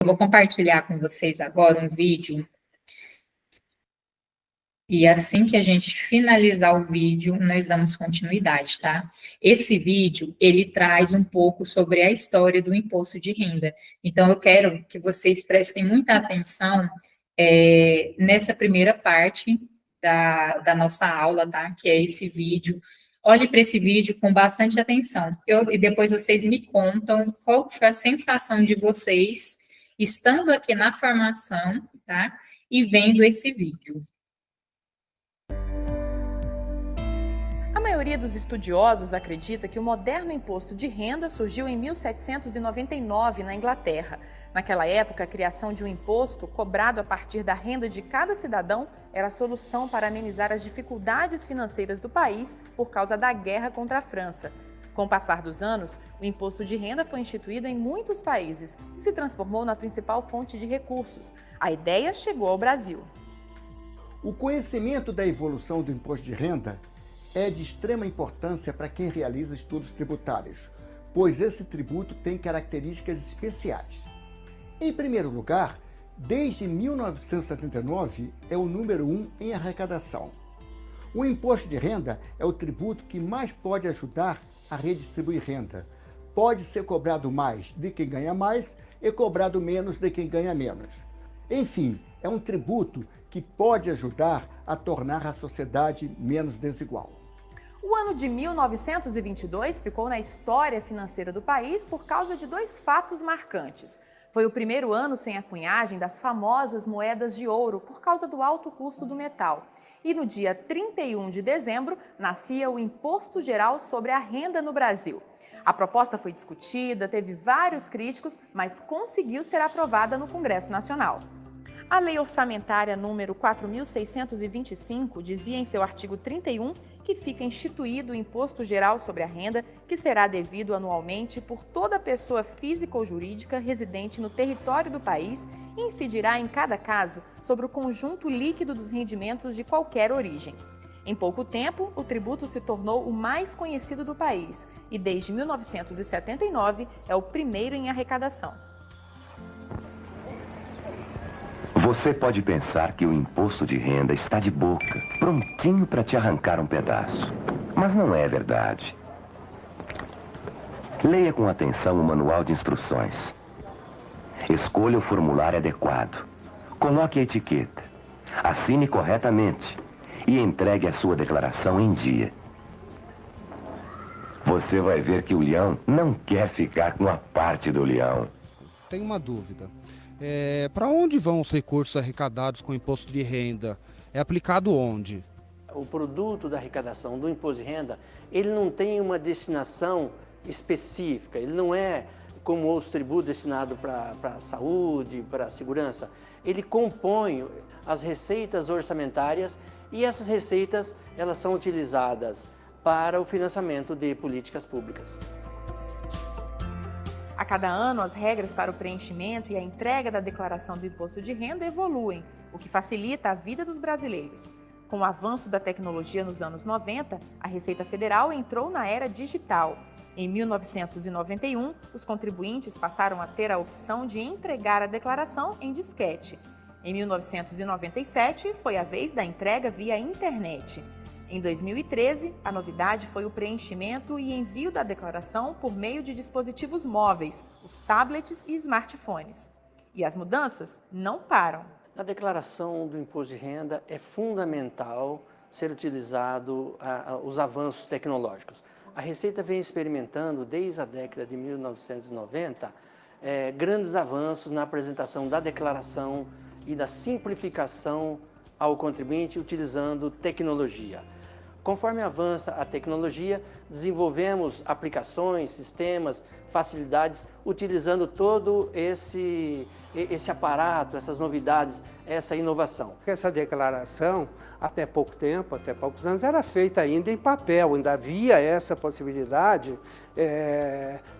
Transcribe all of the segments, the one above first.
Eu vou compartilhar com vocês agora um vídeo e assim que a gente finalizar o vídeo, nós damos continuidade, tá? Esse vídeo, ele traz um pouco sobre a história do imposto de renda. Então, eu quero que vocês prestem muita atenção nessa primeira parte da nossa aula, tá? Que é esse vídeo. Olhe para esse vídeo com bastante atenção. E depois vocês me contam qual foi a sensação de vocês estando aqui na formação, tá? E vendo esse vídeo. A maioria dos estudiosos acredita que o moderno imposto de renda surgiu em 1799 na Inglaterra. Naquela época, a criação de um imposto cobrado a partir da renda de cada cidadão era a solução para amenizar as dificuldades financeiras do país por causa da guerra contra a França. Com o passar dos anos, o imposto de renda foi instituído em muitos países e se transformou na principal fonte de recursos. A ideia chegou ao Brasil. O conhecimento da evolução do imposto de renda é de extrema importância para quem realiza estudos tributários, pois esse tributo tem características especiais. Em primeiro lugar, desde 1979 é o número 1 em arrecadação. O imposto de renda é o tributo que mais pode ajudar a redistribuir renda. Pode ser cobrado mais de quem ganha mais e cobrado menos de quem ganha menos. Enfim, é um tributo que pode ajudar a tornar a sociedade menos desigual. O ano de 1922 ficou na história financeira do país por causa de dois fatos marcantes. Foi o primeiro ano sem a cunhagem das famosas moedas de ouro por causa do alto custo do metal. E no dia 31 de dezembro, nascia o Imposto Geral sobre a Renda no Brasil. A proposta foi discutida, teve vários críticos, mas conseguiu ser aprovada no Congresso Nacional. A Lei Orçamentária número 4.625 dizia em seu artigo 31 que fica instituído o Imposto Geral sobre a Renda, que será devido anualmente por toda pessoa física ou jurídica residente no território do país e incidirá em cada caso sobre o conjunto líquido dos rendimentos de qualquer origem. Em pouco tempo, o tributo se tornou o mais conhecido do país e desde 1979 é o primeiro em arrecadação. Você pode pensar que o imposto de renda está de boca, prontinho para te arrancar um pedaço. Mas não é verdade. Leia com atenção o manual de instruções. Escolha o formulário adequado. Coloque a etiqueta. Assine corretamente e entregue a sua declaração em dia. Você vai ver que o leão não quer ficar com a parte do leão. Tenho uma dúvida. Para onde vão os recursos arrecadados com o imposto de renda? É aplicado onde? O produto da arrecadação do imposto de renda, ele não tem uma destinação específica, ele não é como outros tributos destinados para a saúde, para a segurança. Ele compõe as receitas orçamentárias e essas receitas elas são utilizadas para o financiamento de políticas públicas. A cada ano, as regras para o preenchimento e a entrega da declaração do imposto de renda evoluem, o que facilita a vida dos brasileiros. Com o avanço da tecnologia nos anos 90, a Receita Federal entrou na era digital. Em 1991, os contribuintes passaram a ter a opção de entregar a declaração em disquete. Em 1997, foi a vez da entrega via internet. Em 2013, a novidade foi o preenchimento e envio da declaração por meio de dispositivos móveis, os tablets e smartphones. E as mudanças não param. Na declaração do imposto de renda é fundamental ser utilizado os avanços tecnológicos. A Receita vem experimentando desde a década de 1990 grandes avanços na apresentação da declaração e da simplificação ao contribuinte utilizando tecnologia. Conforme avança a tecnologia, desenvolvemos aplicações, sistemas, facilidades, utilizando todo esse aparato, essas novidades, essa inovação. Essa declaração, até pouco tempo, até poucos anos, era feita ainda em papel, ainda havia essa possibilidade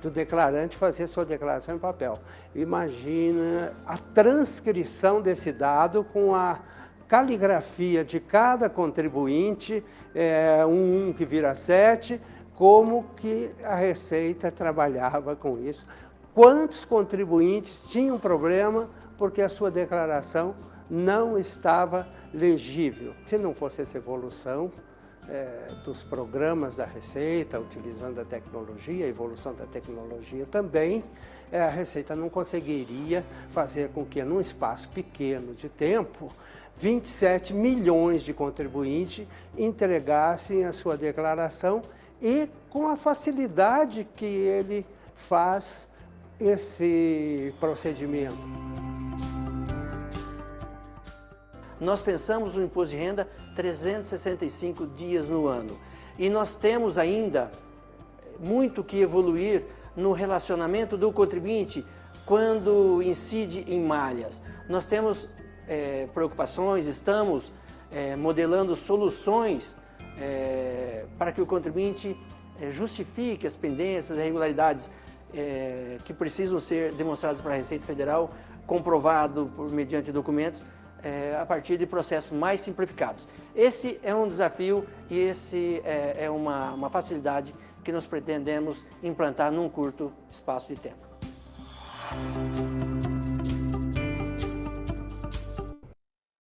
do declarante fazer sua declaração em papel. Imagina a transcrição desse dado com a caligrafia de cada contribuinte, um que vira 7, como que a Receita trabalhava com isso. quantos contribuintes tinham problema porque a sua declaração não estava legível. Se não fosse essa evolução dos programas da Receita, utilizando a tecnologia, a evolução da tecnologia também, a Receita não conseguiria fazer com que, num espaço pequeno de tempo, 27 milhões de contribuintes entregassem a sua declaração e com a facilidade que ele faz esse procedimento. Nós pensamos no imposto de renda 365 dias no ano e nós temos ainda muito que evoluir no relacionamento do contribuinte quando incide em malhas. Nós temos preocupações, estamos modelando soluções para que o contribuinte justifique as pendências, as irregularidades que precisam ser demonstradas para a Receita Federal, comprovado mediante documentos, a partir de processos mais simplificados. Esse é um desafio e esse é uma facilidade que nós pretendemos implantar num curto espaço de tempo.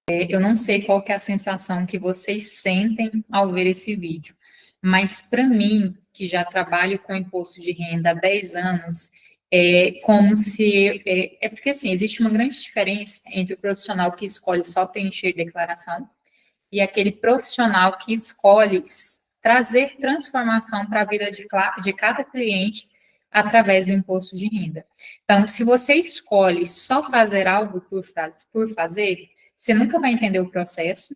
Eu não sei qual que é a sensação que vocês sentem ao ver esse vídeo, mas para mim, que já trabalho com imposto de renda há 10 anos, é como se... porque, assim, existe uma grande diferença entre o profissional que escolhe só preencher declaração e aquele profissional que escolhe trazer transformação para a vida de cada cliente através do imposto de renda. Então, se você escolhe só fazer algo por fazer, você nunca vai entender o processo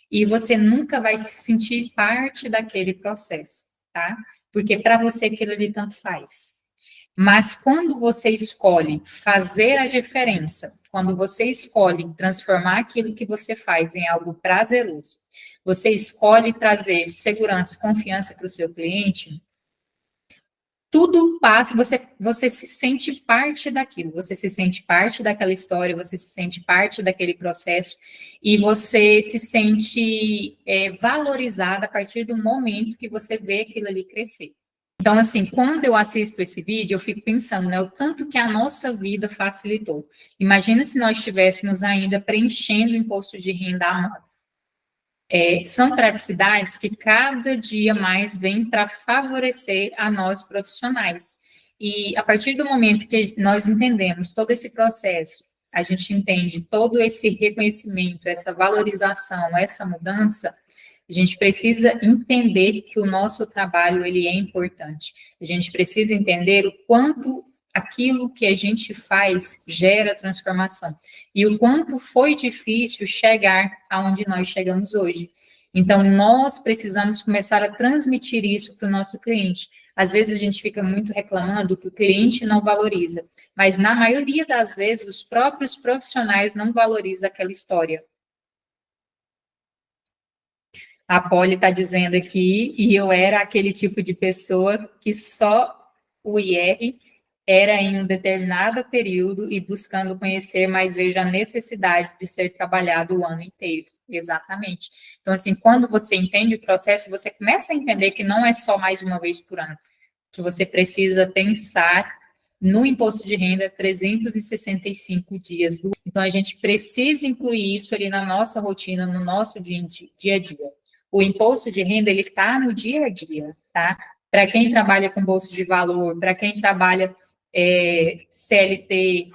e você nunca vai se sentir parte daquele processo, tá? Porque para você aquilo ali tanto faz. Mas quando você escolhe fazer a diferença, quando você escolhe transformar aquilo que você faz em algo prazeroso, você escolhe trazer segurança, confiança para o seu cliente, tudo passa, você se sente parte daquilo, você se sente parte daquela história, você se sente parte daquele processo e você se sente valorizada a partir do momento que você vê aquilo ali crescer. Então, assim, quando eu assisto esse vídeo, eu fico pensando, né, o tanto que a nossa vida facilitou. Imagina se nós estivéssemos ainda preenchendo o imposto de renda à mão. São praticidades que cada dia mais vêm para favorecer a nós profissionais. E a partir do momento que nós entendemos todo esse processo, a gente entende todo esse reconhecimento, essa valorização, essa mudança, a gente precisa entender que o nosso trabalho ele é importante. A gente precisa entender o quanto aquilo que a gente faz gera transformação e o quanto foi difícil chegar aonde nós chegamos hoje. Então, nós precisamos começar a transmitir isso para o nosso cliente. Às vezes, a gente fica muito reclamando que o cliente não valoriza, mas, na maioria das vezes, os próprios profissionais não valorizam aquela história. A Polly está dizendo aqui, e eu era aquele tipo de pessoa que só o IR era em um determinado período e buscando conhecer, mas vejo a necessidade de ser trabalhado o ano inteiro. Exatamente. Então, assim, quando você entende o processo, você começa a entender que não é só mais uma vez por ano, que você precisa pensar no imposto de renda 365 dias. Então, a gente precisa incluir isso ali na nossa rotina, no nosso dia a dia. O imposto de renda, ele está no dia a dia, tá? Para quem trabalha com bolsa de valor, para quem trabalha CLT,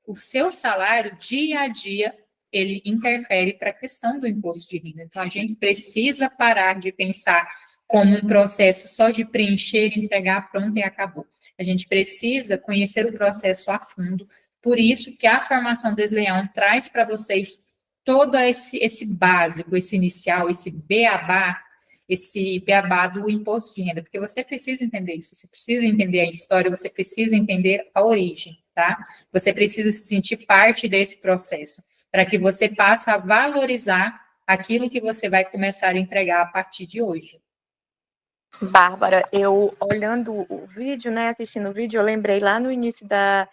o seu salário, dia a dia, ele interfere para a questão do imposto de renda. Então, a gente precisa parar de pensar como um processo só de preencher, entregar, pronto e acabou. A gente precisa conhecer o processo a fundo, por isso que a formação Desleão traz para vocês todo esse básico, esse inicial, esse beabá do imposto de renda, porque você precisa entender isso, você precisa entender a história, você precisa entender a origem, tá? Você precisa se sentir parte desse processo, para que você passe a valorizar aquilo que você vai começar a entregar a partir de hoje. Bárbara, eu olhando o vídeo, né, assistindo o vídeo, eu lembrei lá no início da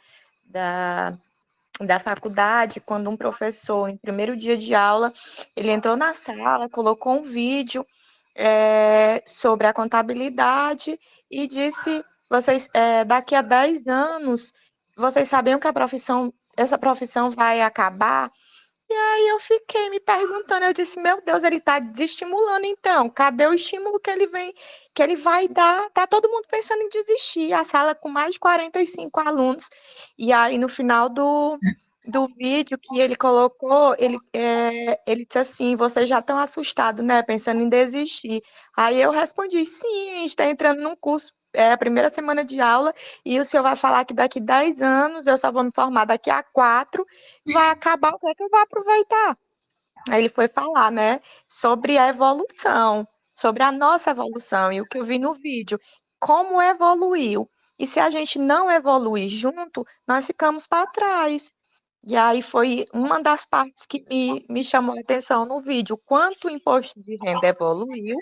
faculdade, quando um professor, em primeiro dia de aula, ele entrou na sala, colocou um vídeo sobre a contabilidade e disse vocês, daqui a 10 anos, vocês sabiam que essa profissão vai acabar? E aí eu fiquei me perguntando, eu disse, meu Deus, ele está desestimulando então, cadê o estímulo que ele vai dar? Tá todo mundo pensando em desistir, a sala com mais de 45 alunos, e aí no final do vídeo que ele colocou, ele disse assim, vocês já estão assustados, né, pensando em desistir. Aí eu respondi, sim, a gente está entrando num curso, é a primeira semana de aula, e o senhor vai falar que daqui 10 anos, eu só vou me formar daqui a 4, vai acabar, o que é que eu vou aproveitar? Aí ele foi falar, né, sobre a evolução, sobre a nossa evolução, e o que eu vi no vídeo, como evoluiu. E se a gente não evoluir junto, nós ficamos para trás. E aí foi uma das partes que me chamou a atenção no vídeo, quanto o imposto de renda evoluiu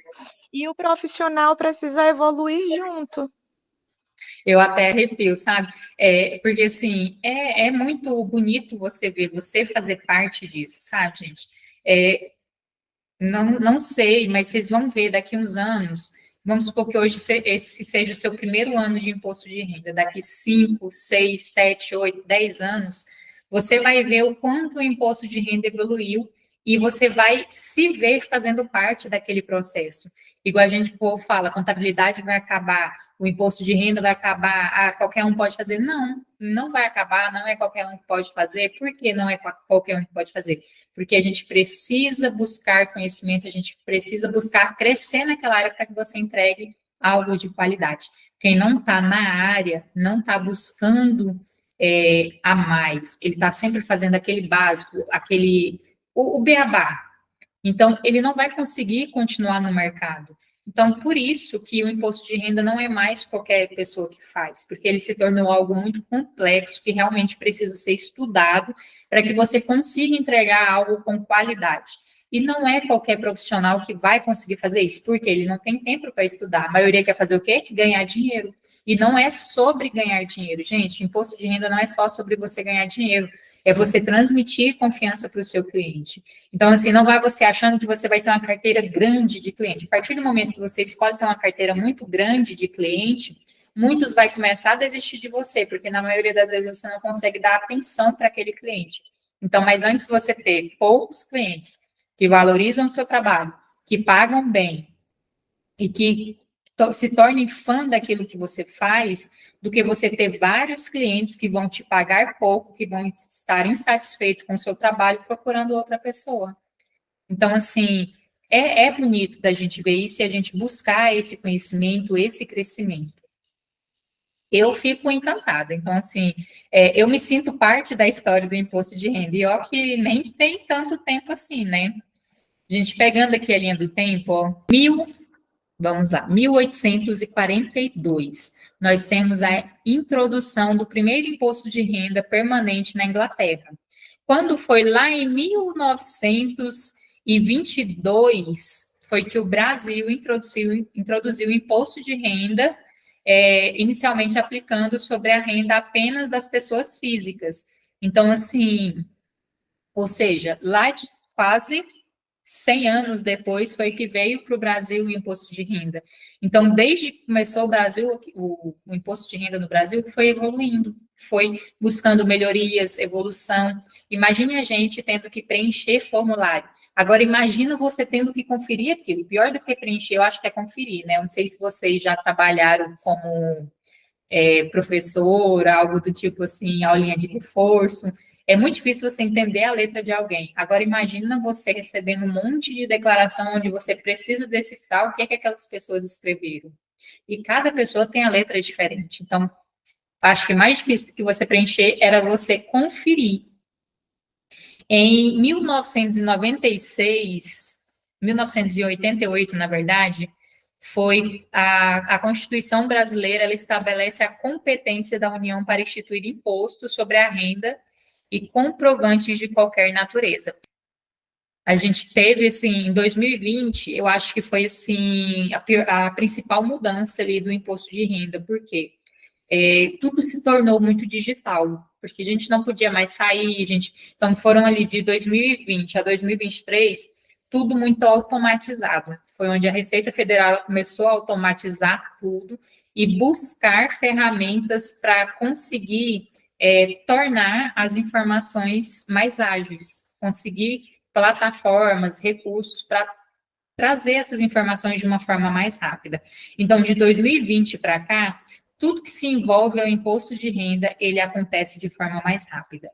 e o profissional precisa evoluir junto. Eu até arrepio, sabe? Porque, assim, é muito bonito você ver, você fazer parte disso, sabe, gente? Não sei, mas vocês vão ver daqui uns anos, vamos supor que hoje esse seja o seu primeiro ano de imposto de renda, daqui 5, 6, 7, 8, 10 anos, você vai ver o quanto o imposto de renda evoluiu e você vai se ver fazendo parte daquele processo. Igual a gente, o povo fala, a contabilidade vai acabar, o imposto de renda vai acabar, qualquer um pode fazer. Não, não vai acabar, não é qualquer um que pode fazer. Por que não é qualquer um que pode fazer? Porque a gente precisa buscar conhecimento, a gente precisa buscar crescer naquela área para que você entregue algo de qualidade. Quem não está na área, não está buscando a mais, ele está sempre fazendo aquele básico, o beabá. Então, ele não vai conseguir continuar no mercado. Então, por isso que o imposto de renda não é mais qualquer pessoa que faz, porque ele se tornou algo muito complexo, que realmente precisa ser estudado para que você consiga entregar algo com qualidade. E não é qualquer profissional que vai conseguir fazer isso, porque ele não tem tempo para estudar. A maioria quer fazer o quê? Ganhar dinheiro. E não é sobre ganhar dinheiro, gente. Imposto de renda não é só sobre você ganhar dinheiro. É você transmitir confiança para o seu cliente. Então, assim, não vai você achando que você vai ter uma carteira grande de cliente. A partir do momento que você escolhe ter uma carteira muito grande de cliente, muitos vai começar a desistir de você, porque na maioria das vezes você não consegue dar atenção para aquele cliente. Então, mas antes de você ter poucos clientes que valorizam o seu trabalho, que pagam bem e que se tornem fã daquilo que você faz, do que você ter vários clientes que vão te pagar pouco, que vão estar insatisfeitos com o seu trabalho, procurando outra pessoa. Então, assim, é bonito da gente ver isso e a gente buscar esse conhecimento, esse crescimento. Eu fico encantada. Então, assim, eu me sinto parte da história do imposto de renda. E ó que nem tem tanto tempo assim, né? A gente pegando aqui a linha do tempo, ó, 1842, nós temos a introdução do primeiro imposto de renda permanente na Inglaterra. Quando foi lá em 1922, foi que o Brasil introduziu o imposto de renda, inicialmente aplicando sobre a renda apenas das pessoas físicas. Então, assim, ou seja, lá de quase 100 anos depois foi que veio para o Brasil o imposto de renda. Então, desde que começou o Brasil, o imposto de renda no Brasil foi evoluindo, foi buscando melhorias, evolução. Imagine a gente tendo que preencher formulário. Agora, imagina você tendo que conferir aquilo. Pior do que preencher, eu acho que é conferir, né? Eu não sei se vocês já trabalharam como professor, algo do tipo assim, aulinha de reforço. É muito difícil você entender a letra de alguém. Agora, imagina você recebendo um monte de declaração onde você precisa decifrar o que é que aquelas pessoas escreveram. E cada pessoa tem a letra diferente. Então, acho que mais difícil que você preencher era você conferir. Em 1988, na verdade, foi a Constituição brasileira, ela estabelece a competência da União para instituir imposto sobre a renda e comprovantes de qualquer natureza. A gente teve, assim, em 2020, eu acho que foi, assim, a principal mudança ali do imposto de renda, porque tudo se tornou muito digital, porque a gente não podia mais sair, então foram ali de 2020 a 2023, tudo muito automatizado. Foi onde a Receita Federal começou a automatizar tudo, e buscar ferramentas para conseguir tornar as informações mais ágeis, conseguir plataformas, recursos para trazer essas informações de uma forma mais rápida. Então, de 2020 para cá, tudo que se envolve ao imposto de renda, ele acontece de forma mais rápida.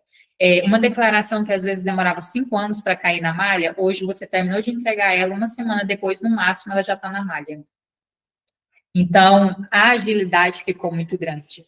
Uma declaração que às vezes demorava 5 anos para cair na malha, hoje você terminou de entregar ela, uma semana depois, no máximo, ela já está na malha. Então, a agilidade ficou muito grande.